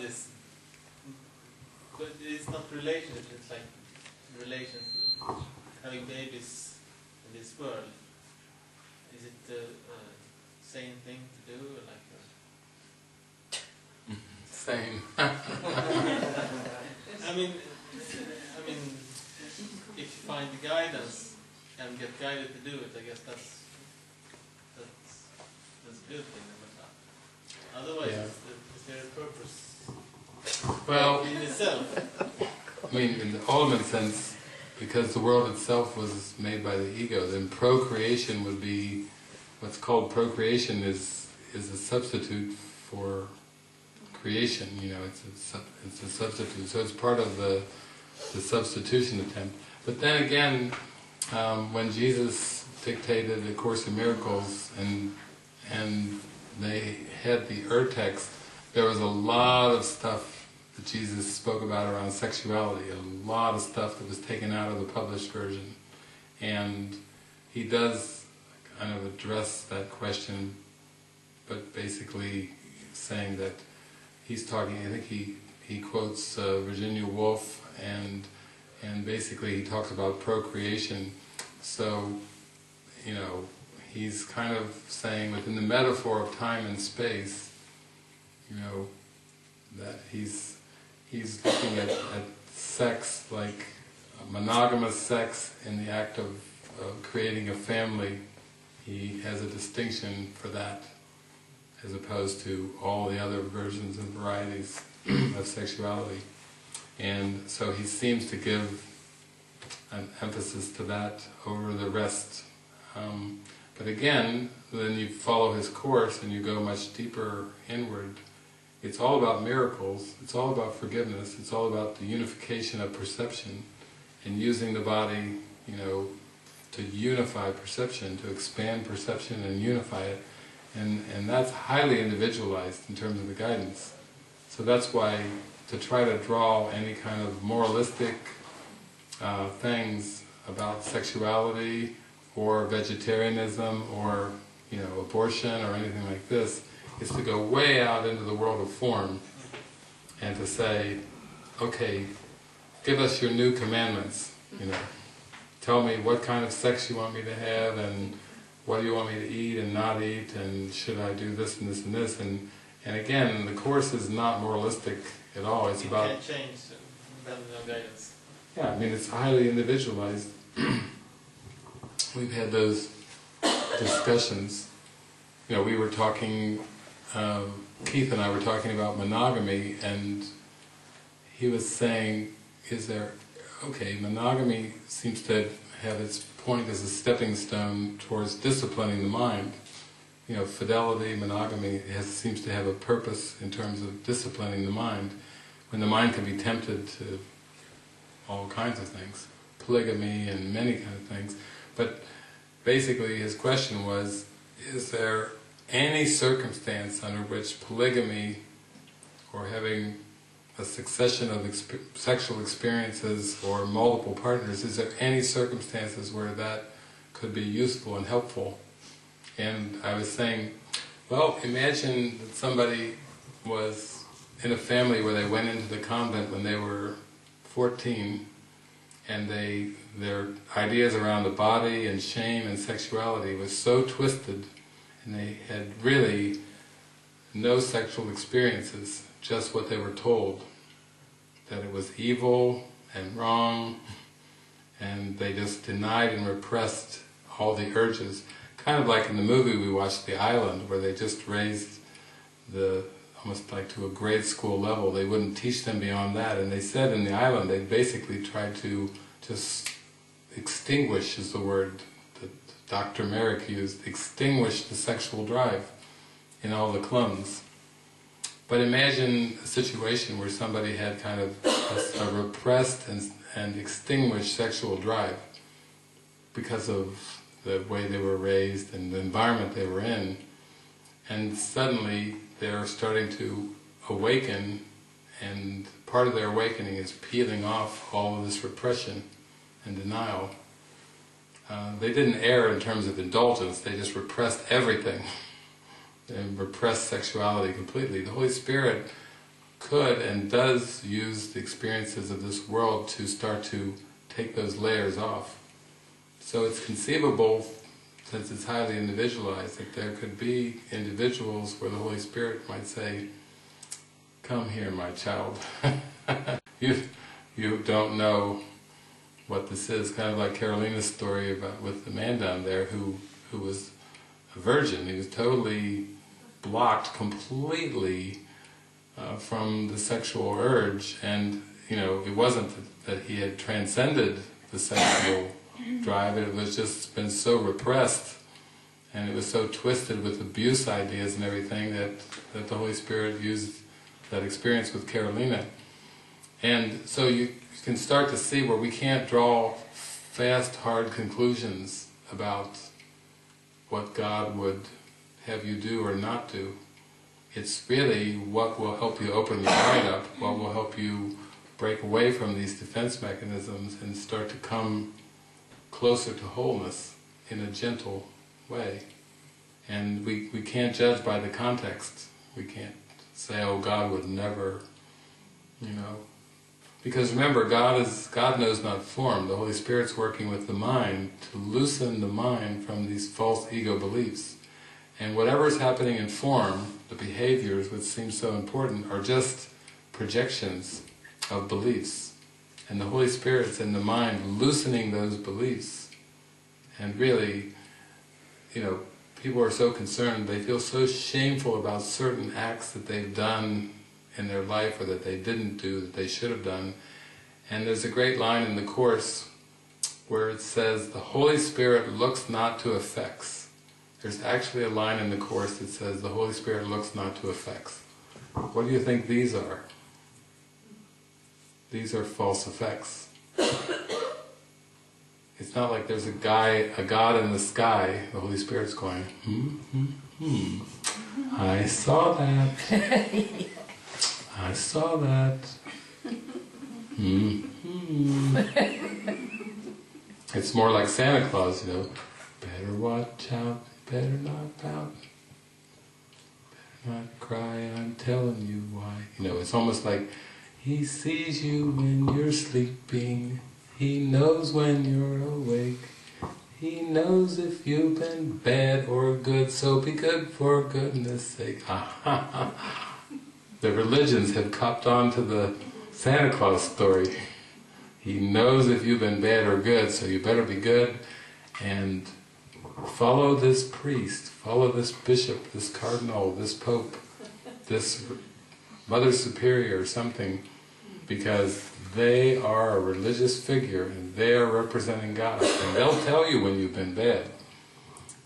this, but it's not relationship, it's like relations, having babies in this world. Is it the same thing to do, like? Same. I mean, if you find the guidance and get guided to do it, I guess that's a good thing. Otherwise, yeah. is there a purpose? Well, in itself. I mean, in the ultimate sense, because the world itself was made by the ego, then procreation would be, what's called procreation is a substitute for creation, you know, it's a substitute, so it's part of the substitution attempt. But then again, when Jesus dictated the Course in Miracles and they had the Urtext, there was a lot of stuff that Jesus spoke about around sexuality, a lot of stuff that was taken out of the published version, and he does kind of address that question, but basically saying that he's talking, I think he quotes Virginia Woolf, and basically he talks about procreation. So, you know, he's kind of saying within the metaphor of time and space, you know, that he's looking at sex like monogamous sex in the act of creating a family. He has a distinction for that, as opposed to all the other versions and varieties of sexuality. And so he seems to give an emphasis to that over the rest. But again, then you follow his course and you go much deeper inward. It's all about miracles, it's all about forgiveness, it's all about the unification of perception and using the body, you know, to unify perception, to expand perception and unify it. And that's highly individualized in terms of the guidance. So that's why to try to draw any kind of moralistic things about sexuality or vegetarianism or, you know, abortion or anything like this is to go way out into the world of form and to say, okay, give us your new commandments, you know. Tell me what kind of sex you want me to have, and what do you want me to eat and not eat, and should I do this and this and this, and again, the Course is not moralistic at all. It's about... You can't change depending on guidance. Yeah, I mean, it's highly individualized. We've had those discussions. You know, we were talking, Keith and I were talking about monogamy, and he was saying, is there... Okay, monogamy seems to have its point as a stepping stone towards disciplining the mind. You know, fidelity, monogamy seems to have a purpose in terms of disciplining the mind, when the mind can be tempted to all kinds of things, polygamy and many kind of things. But basically his question was, is there any circumstance under which polygamy or having a succession of sexual experiences or multiple partners, is there any circumstances where that could be useful and helpful? And I was saying, well, imagine that somebody was in a family where they went into the convent when they were 14, and their ideas around the body and shame and sexuality was so twisted, and they had really no sexual experiences, just what they were told, that it was evil and wrong, and they just denied and repressed all the urges. Kind of like in the movie we watched, The Island, where they just raised almost like to a grade school level. They wouldn't teach them beyond that, and they said in The Island they basically tried to just extinguish, is the word that Dr. Merrick used, extinguish the sexual drive in all the cluns. But imagine a situation where somebody had kind of a repressed and extinguished sexual drive because of the way they were raised and the environment they were in, and suddenly they're starting to awaken, and part of their awakening is peeling off all of this repression and denial. They didn't err in terms of indulgence, they just repressed everything and repressed sexuality completely. The Holy Spirit could and does use the experiences of this world to start to take those layers off. So it's conceivable, since it's highly individualized, that there could be individuals where the Holy Spirit might say, "Come here, my child. you don't know what this is." Kind of like Carolina's story about with the man down there who was a virgin. He was totally blocked completely from the sexual urge, and it wasn't that he had transcended the sexual drive, it was just been so repressed, and it was so twisted with abuse ideas and everything that the Holy Spirit used that experience with Carolina. And so you can start to see where we can't draw fast, hard conclusions about what God would have you do or not do. It's really what will help you open your mind up, what will help you break away from these defense mechanisms and start to come closer to wholeness in a gentle way. And we can't judge by the context. We can't say, "Oh, God would never," Because remember, God knows not form. The Holy Spirit's working with the mind to loosen the mind from these false ego beliefs. And whatever's happening in form, the behaviors which seem so important, are just projections of beliefs. And the Holy Spirit's in the mind loosening those beliefs. And really, people are so concerned, they feel so shameful about certain acts that they've done in their life or that they didn't do, that they should have done. And there's a great line in the Course where it says, "The Holy Spirit looks not to effects." There's actually a line in the Course that says, "The Holy Spirit looks not to effects." What do you think these are? These are false effects. It's not like there's a God in the sky, the Holy Spirit's going, I saw that. I saw that. It's more like Santa Claus, better watch out, better not pout, better not cry, I'm telling you why. It's almost like He sees you when you're sleeping, He knows when you're awake, He knows if you've been bad or good, so be good for goodness sake. The religions have copped on to the Santa Claus story. He knows if you've been bad or good, so you better be good, and follow this priest, follow this bishop, this cardinal, this pope, this Mother Superior or something, because they are a religious figure and they are representing God, and they'll tell you when you've been bad.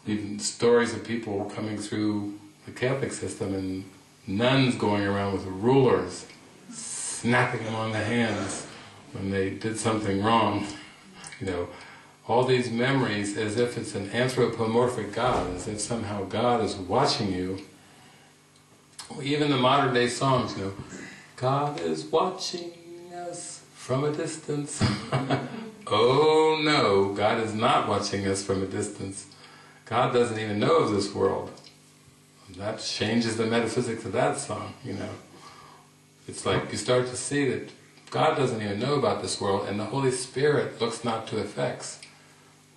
Even stories of people coming through the Catholic system and nuns going around with rulers, snapping them on the hands when they did something wrong. All these memories as if it's an anthropomorphic God, as if somehow God is watching you. Even the modern day songs, God is watching us from a distance. Oh no, God is not watching us from a distance. God doesn't even know of this world. That changes the metaphysics of that song, It's like you start to see that God doesn't even know about this world, and the Holy Spirit looks not to effects.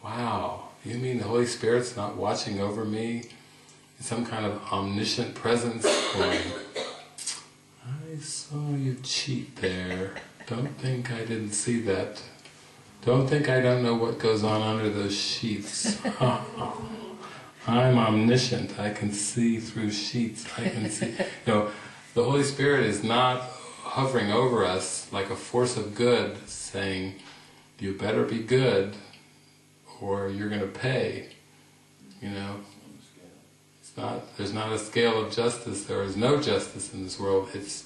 Wow, you mean the Holy Spirit's not watching over me? Some kind of omniscient presence going, I saw you cheat there. Don't think I didn't see that. Don't think I don't know what goes on under those sheets. I'm omniscient. I can see through sheets. I can see. The Holy Spirit is not hovering over us like a force of good, saying, "You better be good, or you're going to pay." There's not a scale of justice. There is no justice in this world. It's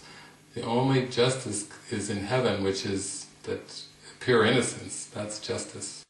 the only justice is in heaven, which is that pure innocence. That's justice.